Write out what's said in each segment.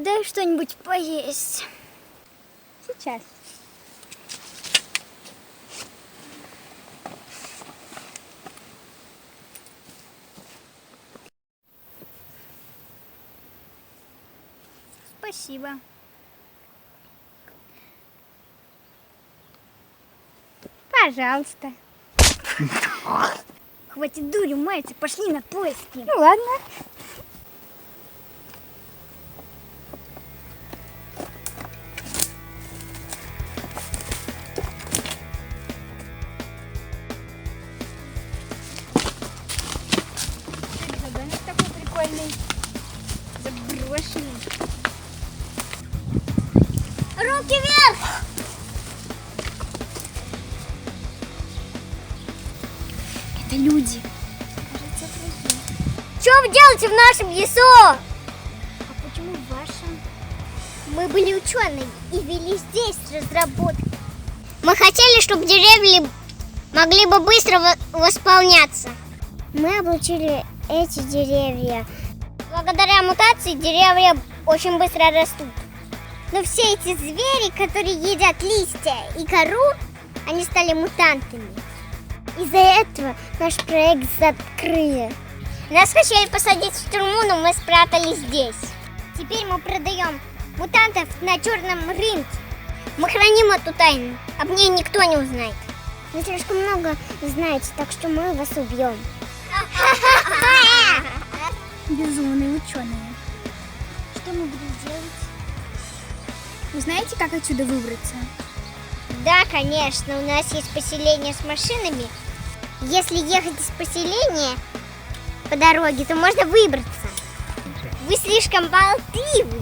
Дай что-нибудь поесть. Сейчас. Спасибо. Пожалуйста. Хватит дурью маяться, пошли на поиски. Ну ладно. Домик такой прикольный. Заброшенный. Руки вверх! Это люди. Что вы делаете в нашем лесу? А почему в вашем? Мы были учеными и вели здесь разработки. Мы хотели, чтобы деревья могли бы быстро восполняться. Мы облучили эти деревья. Благодаря мутации деревья очень быстро растут. Но все эти звери, которые едят листья и кору, они стали мутантами. Из-за этого наш проект закрыли. Нас хотели посадить в тюрьму, но мы спрятались здесь. Теперь мы продаем мутантов на черном рынке. Мы храним эту тайну, об ней никто не узнает. Вы слишком много знаете, так что мы вас убьем. Безумные ученые. Что мы будем делать? Вы знаете, как отсюда выбраться? Да, конечно, у нас есть поселение с машинами. Если ехать из поселения по дороге, то можно выбраться. Вы слишком болтливы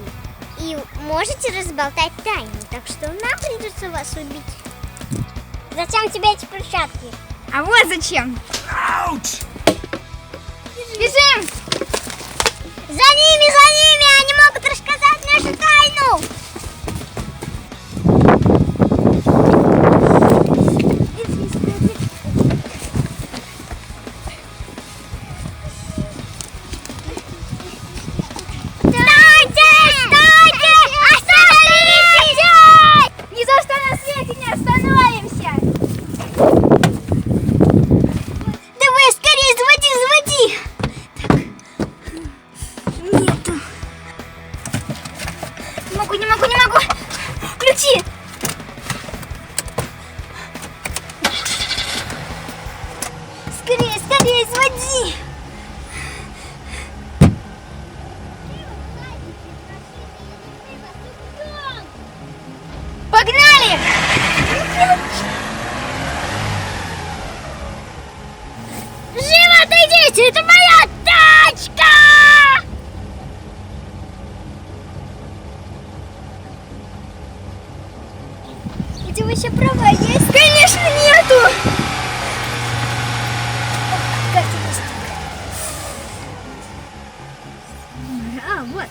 и можете разболтать тайну, так что нам придется вас убить. Зачем тебе эти перчатки? А вот зачем? Бежим! За ними! Они могут рассказать нашу тайну! Ни за что на свете не остановимся! Давай скорее, заводи! Нету. Не могу! Ключи! Скорее, заводи! Погнали! Живо отойдите! Это моя тачка! У тебя еще права есть? Конечно, нету! Как тебе стук? А, вот.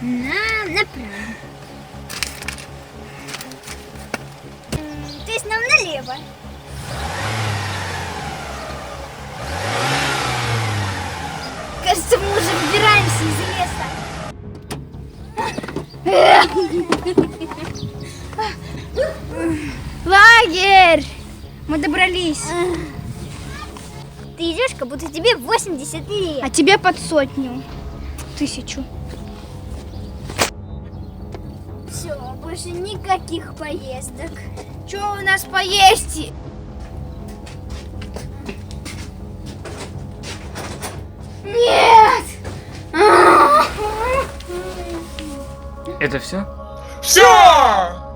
Направо. То есть нам налево. Кажется, мы уже выбираемся из леса. Лагерь! Мы добрались. Ты идешь, как будто тебе 80 лет. А тебе под 100. 1000. Все, больше никаких поездок. Что у нас поесть? Нет! Это все? Все!